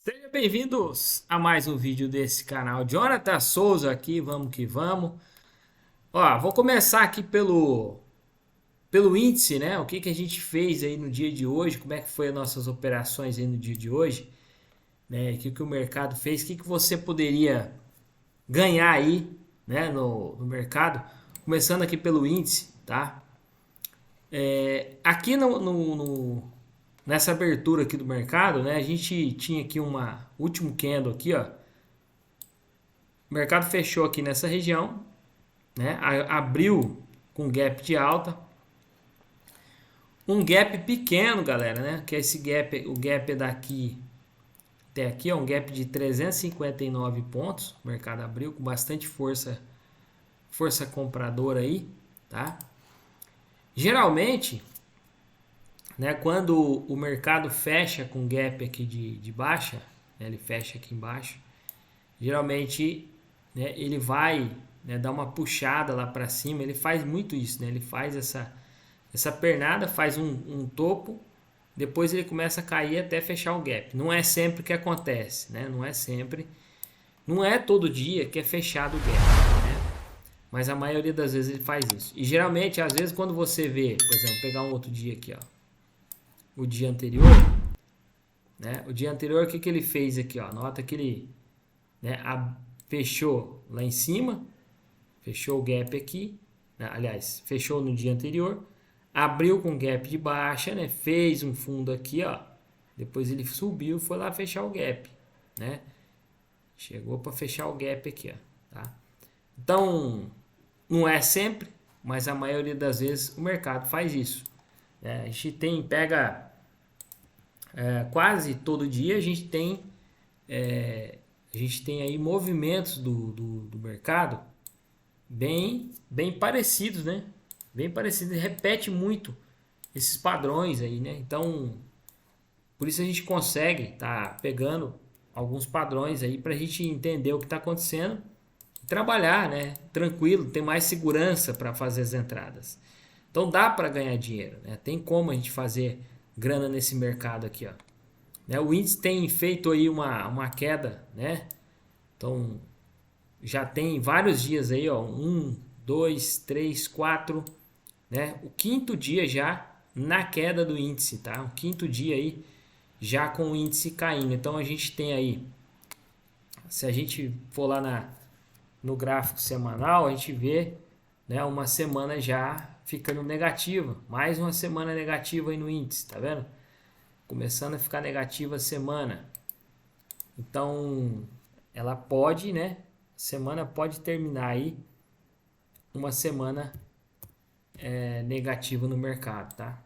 Sejam bem-vindos a mais um vídeo desse canal. Jonathan Souza aqui, vamos que vamos. Ó, vou começar aqui pelo índice, né? O que a gente fez aí no dia de hoje, como é que foi as nossas operações aí no dia de hoje, né? O que o mercado fez, o que você poderia ganhar aí, né, no mercado. Começando aqui pelo índice, tá? Aqui nessa abertura aqui do mercado, né? A gente tinha aqui uma último candle aqui, ó. O mercado fechou aqui nessa região, né? Abriu com gap de alta, um gap pequeno, galera, né? Que esse gap, o gap é daqui até aqui, é um gap de 359 pontos. O mercado abriu com bastante força compradora aí, tá? Geralmente, né? Quando o mercado fecha com gap aqui de baixa, né, ele fecha aqui embaixo. Geralmente, né, ele vai, né, dar uma puxada lá para cima. Ele faz muito isso, né? Ele faz essa pernada, faz um topo, depois ele começa a cair até fechar o gap. Não é sempre que acontece, né? Não é sempre, não é todo dia que é fechado o gap, né? Mas a maioria das vezes ele faz isso. E geralmente, às vezes, quando você vê, por exemplo, pegar um outro dia aqui, ó, o dia anterior, né? O dia anterior, o que ele fez aqui, ó? Nota que ele, né, fechou lá em cima, fechou o gap aqui, né? Aliás, fechou no dia anterior, abriu com gap de baixa, né? Fez um fundo aqui, ó. Depois ele subiu, foi lá fechar o gap, né? Chegou para fechar o gap aqui, ó, tá? Então, não é sempre, mas a maioria das vezes o mercado faz isso, né? A gente pega quase todo dia a gente tem aí movimentos do mercado bem parecidos, né? Bem parecidos, repete muito esses padrões aí, né? Então, por isso a gente consegue tá pegando alguns padrões aí para a gente entender o que está acontecendo e trabalhar, né? Tranquilo, ter mais segurança para fazer as entradas. Então dá para ganhar dinheiro, né? Tem como a gente fazer grana nesse mercado aqui, ó. Né? O índice tem feito aí uma queda, né? Então já tem vários dias aí, ó, 1, 2, 3, 4, né? O quinto dia já na queda do índice, tá? O quinto dia aí já com o índice caindo. Então a gente tem aí, se a gente for lá no gráfico semanal, a gente vê, né, uma semana já ficando negativa, mais uma semana negativa aí no índice, tá vendo? Começando a ficar negativa a semana. Então, ela pode, né? Semana pode terminar aí uma semana negativa no mercado, tá?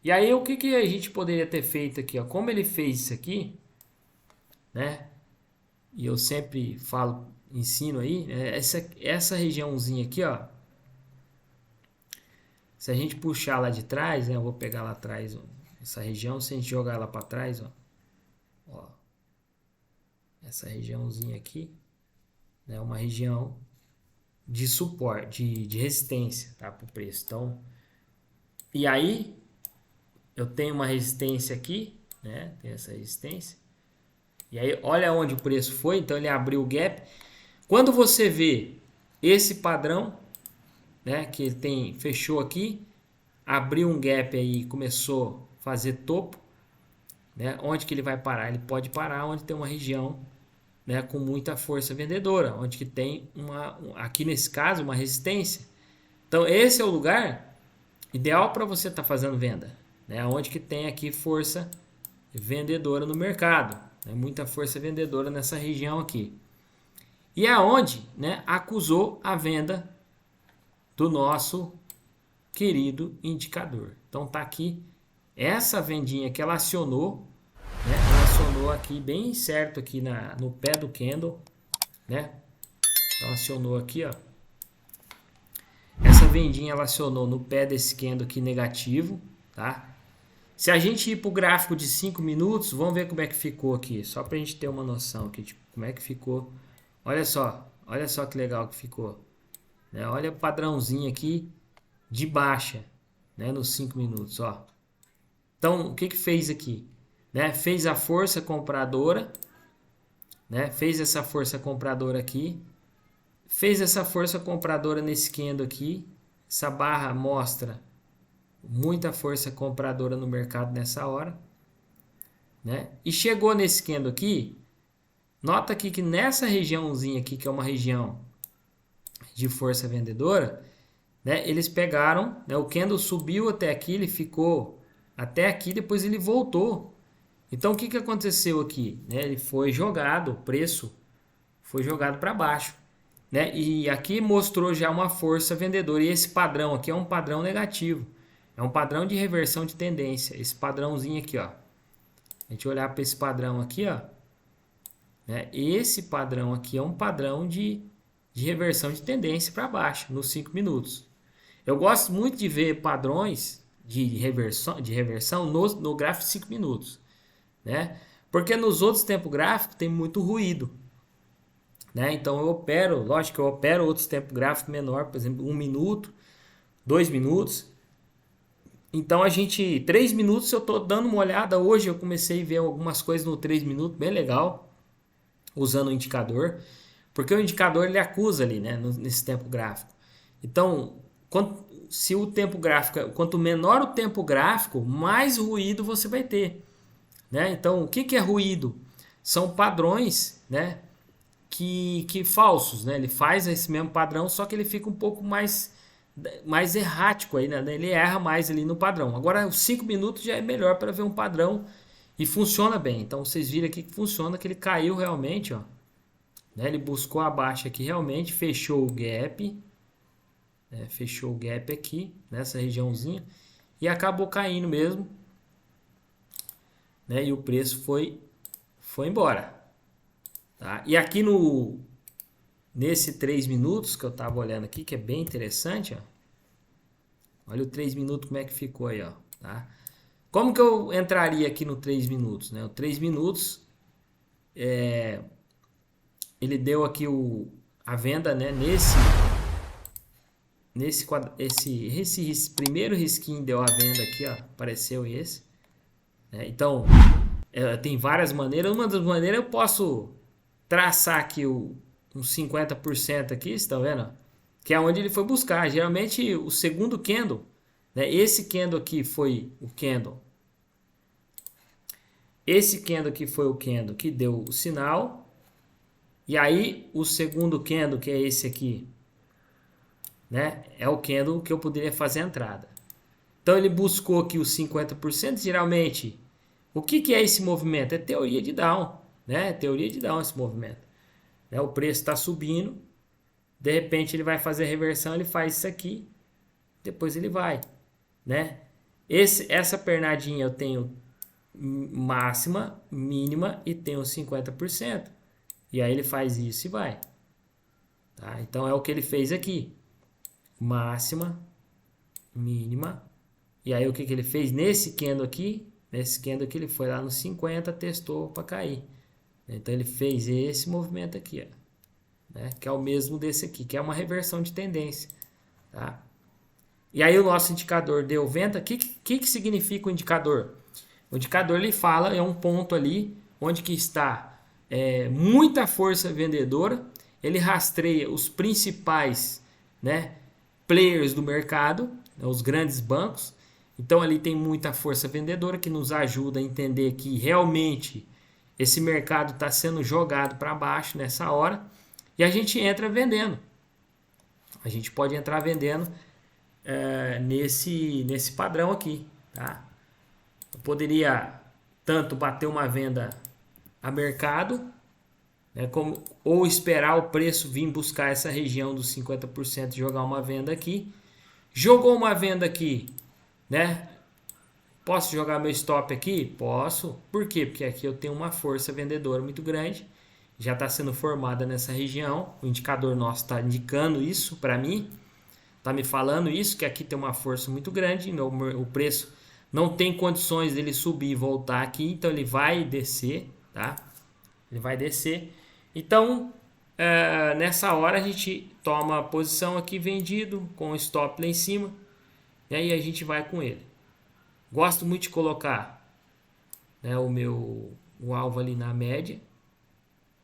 E aí, o que a gente poderia ter feito aqui, ó? Como ele fez isso aqui, né? E eu sempre falo, ensino aí, né? Essa regiãozinha aqui, ó. Se a gente puxar lá de trás, né? Eu vou pegar lá atrás, ó, essa região, se a gente jogar ela para trás, ó, essa regiãozinha aqui, né? Uma região de suporte, de resistência, tá, para o preço. Então, e aí eu tenho uma resistência aqui, né? Tem essa resistência. E aí olha onde o preço foi, então ele abriu o gap. Quando você vê esse padrão, né, que ele tem fechou aqui, abriu um gap aí, começou a fazer topo, né? Onde que ele vai parar? Ele pode parar onde tem uma região, né, com muita força vendedora, onde que tem aqui nesse caso uma resistência. Então esse é o lugar ideal para você estar fazendo venda, né? Onde que tem aqui força vendedora no mercado, né? Muita força vendedora nessa região aqui. E aonde, né, acusou a venda do nosso querido indicador. Então tá aqui essa vendinha que ela acionou, né? Ela acionou aqui bem certo aqui no pé do candle, né? Então acionou aqui, ó. Essa vendinha ela acionou no pé desse candle aqui negativo, tá? Se a gente ir para o gráfico de 5 minutos, vamos ver como é que ficou aqui, só para a gente ter uma noção aqui de como é que ficou. Olha só que legal que ficou, né? Olha o padrãozinho aqui de baixa, né, nos 5 minutos, ó. Então, o que fez aqui? né? Fez a força compradora, né? Fez essa força compradora aqui, fez essa força compradora nesse candle aqui. Essa barra mostra muita força compradora no mercado nessa hora, né? E chegou nesse candle aqui, nota aqui que nessa regiãozinha aqui, que é uma região de força vendedora, né? Eles pegaram, né? O candle subiu até aqui, ele ficou até aqui, depois ele voltou. Então o que aconteceu aqui, né? Ele foi jogado, o preço foi jogado para baixo, né? E aqui mostrou já uma força vendedora, e esse padrão aqui é um padrão negativo. É um padrão de reversão de tendência, esse padrãozinho aqui, ó. A gente olhar para esse padrão aqui, ó, né? Esse padrão aqui é um padrão de reversão de tendência para baixo nos 5 minutos. Eu gosto muito de ver padrões de reversão no gráfico de 5 minutos, né? Porque nos outros tempos gráficos tem muito ruído, né? Então eu opero, lógico que eu opero outros tempos gráficos menor, por exemplo, 1 minuto, 2 minutos. Então 3 minutos eu tô dando uma olhada. Hoje eu comecei a ver algumas coisas no 3 minutos, bem legal, usando o indicador, porque o indicador ele acusa ali, né, nesse tempo gráfico. Então, se o tempo gráfico, quanto menor o tempo gráfico, mais ruído você vai ter, né? Então, o que é ruído? São padrões, né, que falsos, né? Ele faz esse mesmo padrão, só que ele fica um pouco mais errático aí, né? Ele erra mais ali no padrão. Agora, os 5 minutos já é melhor para ver um padrão e funciona bem. Então, vocês viram aqui que funciona, que ele caiu realmente, ó, né? Ele buscou a baixa aqui realmente, fechou o gap, né? Fechou o gap aqui nessa regiãozinha e acabou caindo mesmo, né? E o preço foi embora, tá? E aqui nesse 3 minutos que eu tava olhando aqui, que é bem interessante, ó. Olha o 3 minutos como é que ficou aí, ó, tá? Como que eu entraria aqui no 3 minutos, né? O 3 minutos ele deu aqui a venda, né, esse primeiro risquinho deu a venda aqui, ó, apareceu esse, né? Então, tem várias maneiras. Uma das maneiras eu posso traçar aqui uns 50% aqui, você tá vendo? Que é onde ele foi buscar. Geralmente o segundo candle, né? Esse candle aqui foi o candle. Esse candle aqui foi o candle que deu o sinal. E aí o segundo candle, que é esse aqui, né? É o candle que eu poderia fazer a entrada. Então ele buscou aqui os 50%. Geralmente, o que é esse movimento? É teoria de down, né? É teoria de down esse movimento, né? O preço está subindo, de repente ele vai fazer a reversão, ele faz isso aqui, depois ele vai, né? Essa pernadinha eu tenho máxima, mínima e tenho 50%. E aí ele faz isso e vai, tá? Então é o que ele fez aqui, máxima, mínima. E aí o que ele fez nesse candle aqui? Nesse candle aqui ele foi lá no 50, testou para cair. Então ele fez esse movimento aqui, ó, né? Que é o mesmo desse aqui, que é uma reversão de tendência, tá? E aí o nosso indicador deu venda. O que significa o indicador? O indicador ele fala, é um ponto ali onde que está muita força vendedora. Ele rastreia os principais, né, players do mercado, né, os grandes bancos. Então ali tem muita força vendedora que nos ajuda a entender que realmente esse mercado está sendo jogado para baixo nessa hora. E a gente entra vendendo. A gente pode entrar vendendo nesse padrão aqui, tá? Eu poderia tanto bater uma venda a mercado, né, ou esperar o preço vir buscar essa região dos 50% e jogar uma venda aqui. Jogou uma venda aqui, né? Posso jogar meu stop aqui? Posso. Por quê? Porque aqui eu tenho uma força vendedora muito grande, já está sendo formada nessa região. O indicador nosso está indicando isso para mim, está me falando isso, que aqui tem uma força muito grande, o preço não tem condições dele subir e voltar aqui, então ele vai descer, tá? Ele vai descer. Então, nessa hora a gente toma a posição aqui vendido, com o stop lá em cima, e aí a gente vai com ele. Gosto muito de colocar né, o alvo ali na média,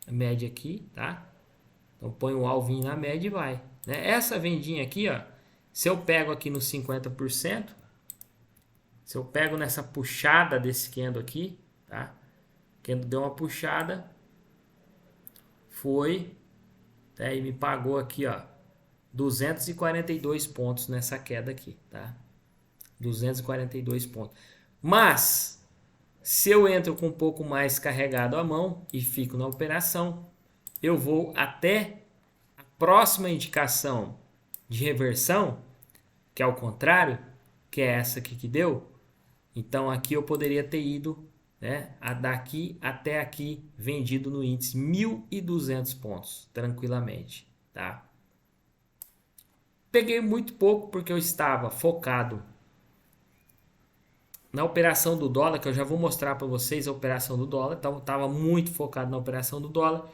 a média aqui, tá? Então põe o alvinho na média e vai, né? Essa vendinha aqui, ó, se eu pego aqui no 50%, se eu pego nessa puxada desse candle aqui, tá? O candle deu uma puxada, foi, e me pagou aqui, ó, 242 pontos nessa queda aqui, tá? 242 pontos. Mas se eu entro com um pouco mais carregado a mão e fico na operação, eu vou até a próxima indicação de reversão, que é o contrário, que é essa aqui que deu. Então aqui eu poderia ter ido, né, daqui até aqui vendido no índice 1.200 pontos, tranquilamente, tá? Peguei muito pouco porque eu estava focado na operação do dólar, que eu já vou mostrar para vocês a operação do dólar. Então estava muito focado na operação do dólar.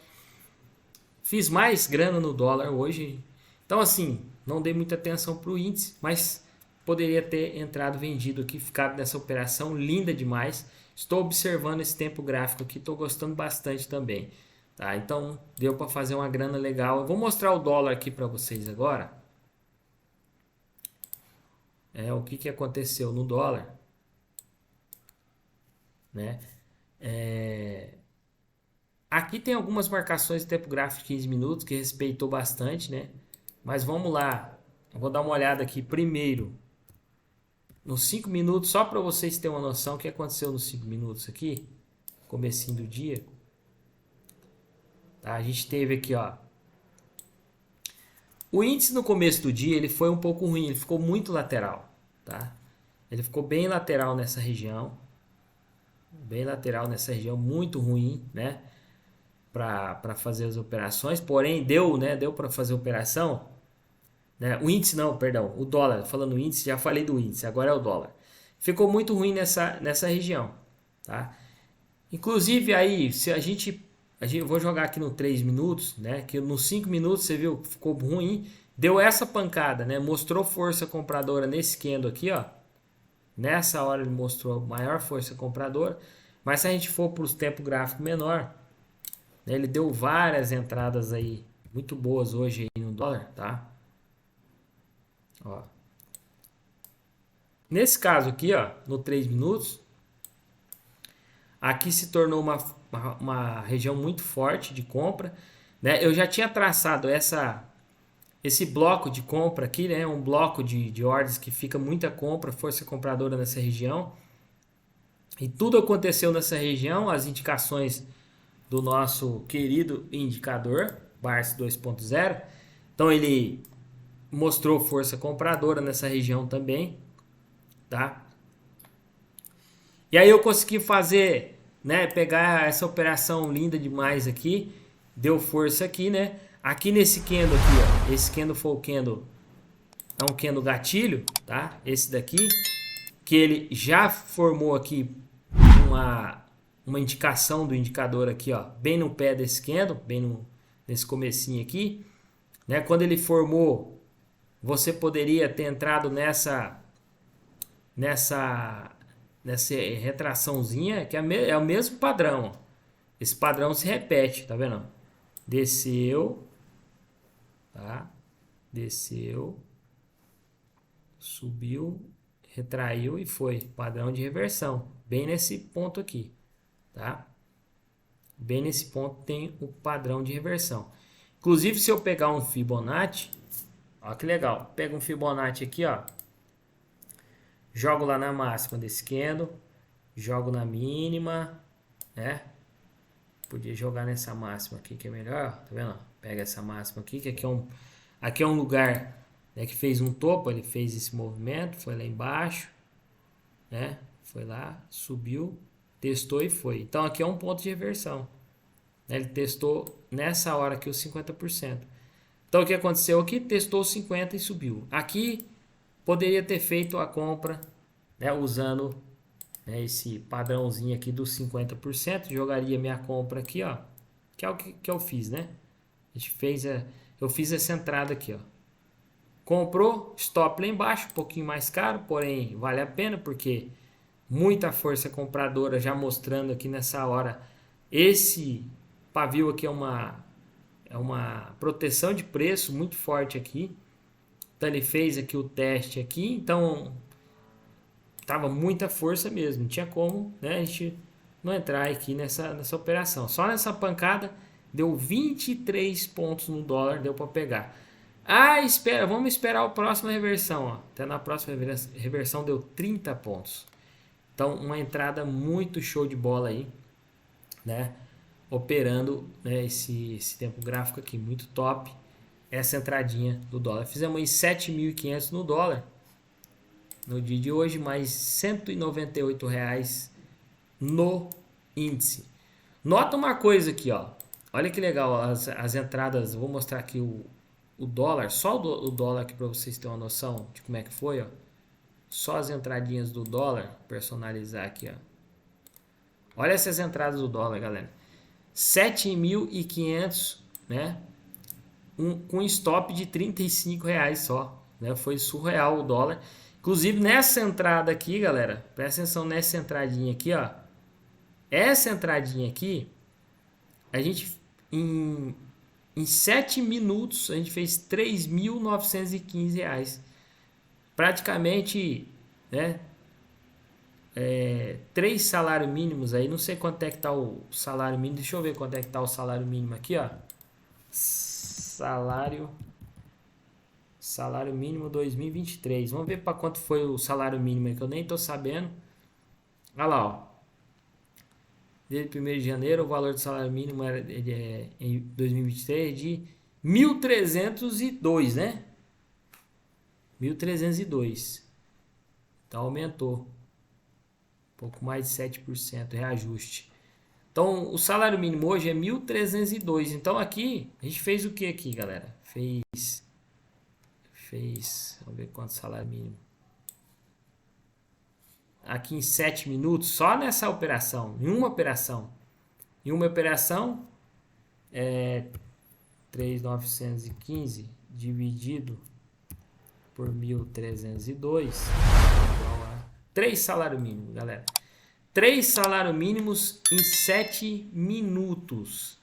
Fiz mais grana no dólar hoje. Então assim, não dei muita atenção para o índice, mas poderia ter entrado vendido aqui, ficado nessa operação linda demais. Estou observando esse tempo gráfico aqui, estou gostando bastante também. Tá? Então deu para fazer uma grana legal. Eu vou mostrar o dólar aqui para vocês agora. O que aconteceu no dólar, né? Aqui tem algumas marcações de tempo gráfico de 15 minutos que respeitou bastante, né? Mas vamos lá. Eu vou dar uma olhada aqui primeiro nos 5 minutos, só para vocês terem uma noção do que aconteceu nos 5 minutos aqui, comecinho do dia. Tá? A gente teve aqui, ó, o índice no começo do dia ele foi um pouco ruim, ele ficou muito lateral, tá? Ele ficou bem lateral nessa região, muito ruim, né? Para fazer as operações, porém deu para fazer operação, né? O índice não, perdão, o dólar, falando índice, já falei do índice, agora é o dólar. Ficou muito ruim nessa região, tá? Inclusive aí, se a gente vou jogar aqui no 3 minutos, né? Que nos 5 minutos você viu que ficou ruim, deu essa pancada, né? Mostrou força compradora nesse candle aqui, ó. Nessa hora ele mostrou maior força compradora, mas se a gente for para os tempo gráfico menor, né, ele deu várias entradas aí muito boas hoje aí no dólar, tá? Ó. Nesse caso aqui, ó, no 3 minutos, aqui se tornou uma região muito forte de compra, né? Eu já tinha traçado esse bloco de compra aqui, né? Um bloco de ordens que fica muita compra, força compradora nessa região. E tudo aconteceu nessa região, as indicações do nosso querido indicador, BARS 2.0. Então ele mostrou força compradora nessa região também, tá? E aí eu consegui fazer, né, pegar essa operação linda demais aqui, deu força aqui, né? Aqui nesse candle aqui, ó, esse candle foi o candle, é um candle gatilho, tá? Esse daqui, que ele já formou aqui uma indicação do indicador aqui, ó, bem no pé desse candle, nesse comecinho aqui, né? Quando ele formou, você poderia ter entrado nessa retraçãozinha, que é o mesmo padrão, ó. Esse padrão se repete, tá vendo? Desceu, tá? Desceu, subiu, retraiu e foi. Padrão de reversão, bem nesse ponto aqui, tá? Bem nesse ponto tem o padrão de reversão. Inclusive, se eu pegar um Fibonacci, ó que legal, pega um Fibonacci aqui, ó, jogo lá na máxima desse candle, jogo na mínima, né? Podia jogar nessa máxima aqui que é melhor, tá vendo? Pega essa máxima aqui, que aqui é um lugar, né, que fez um topo, ele fez esse movimento, foi lá embaixo, né? Foi lá, subiu, testou e foi. Então aqui é um ponto de reversão, né? Ele testou nessa hora aqui os 50%. Então o que aconteceu aqui? Testou os 50% e subiu. Aqui poderia ter feito a compra, né, usando, né, esse padrãozinho aqui dos 50%. Jogaria minha compra aqui, ó, que é o que eu fiz, né? Eu fiz essa entrada aqui, ó. Comprou, stop lá embaixo, um pouquinho mais caro, porém vale a pena porque muita força compradora já mostrando aqui nessa hora. Esse pavio aqui é uma proteção de preço muito forte aqui. Então ele fez aqui o teste aqui, então tava muita força mesmo, não tinha como, né, a gente não entrar aqui nessa operação. Só nessa pancada deu 23 pontos no dólar, deu para pegar. Vamos esperar a próxima reversão, ó. Até na próxima reversão deu 30 pontos. Então uma entrada muito show de bola aí, né? Operando, né, esse tempo gráfico aqui muito top. Essa entradinha do dólar. Fizemos aí 7.500 no dólar no dia de hoje, mais R$198 no índice. Nota uma coisa aqui, ó. Olha que legal as entradas. Vou mostrar aqui o dólar, só o dólar aqui para vocês terem uma noção de como é que foi, ó. Só as entradinhas do dólar, personalizar aqui, ó. Olha essas entradas do dólar, galera. 7.500, né? Com stop de R$35 só, né? Foi surreal o dólar. Inclusive nessa entrada aqui, galera, presta atenção nessa entradinha aqui, ó. Essa entradinha aqui, a gente em 7 minutos a gente fez R$3.915. Praticamente, né? 3 salários mínimos aí, não sei quanto é que tá o salário mínimo. Deixa eu ver quanto é que tá o salário mínimo aqui, ó. Salário mínimo 2023. Vamos ver para quanto foi o salário mínimo aí, que eu nem tô sabendo. Olha lá, ó. Desde 1º de janeiro, o valor do salário mínimo era em 2023 de 1.302, né? 1.302. Então aumentou. Um pouco mais de 7%, reajuste. Então o salário mínimo hoje é 1.302. Então aqui, a gente fez o que aqui, galera? Fez, vamos ver quanto salário mínimo. Aqui em 7 minutos, só nessa operação, em uma operação. Em uma operação, 3.915 dividido por 1.302 igual a 3 salários mínimos, galera. 3 salários mínimos em 7 minutos.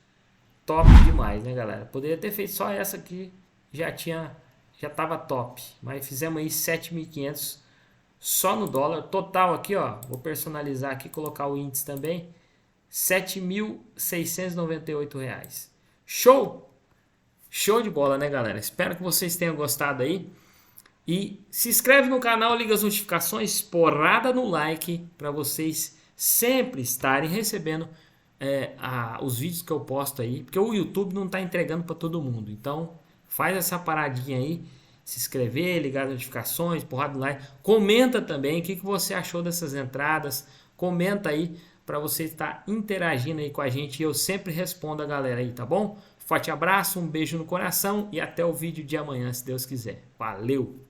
Top demais, né, galera? Poderia ter feito só essa aqui, já tava top. Mas fizemos aí 7.500 só no dólar. Total aqui, ó, vou personalizar aqui, colocar o índice também. R$7.698. Show! Show de bola, né, galera? Espero que vocês tenham gostado aí. E se inscreve no canal, liga as notificações, porrada no like para vocês sempre estarem recebendo os vídeos que eu posto aí, porque o YouTube não está entregando para todo mundo. Então faz essa paradinha aí, se inscrever, ligar as notificações, porrada no like, comenta também o que você achou dessas entradas, comenta aí para você estar interagindo aí com a gente e eu sempre respondo a galera aí, tá bom? Forte abraço, um beijo no coração e até o vídeo de amanhã, se Deus quiser. Valeu!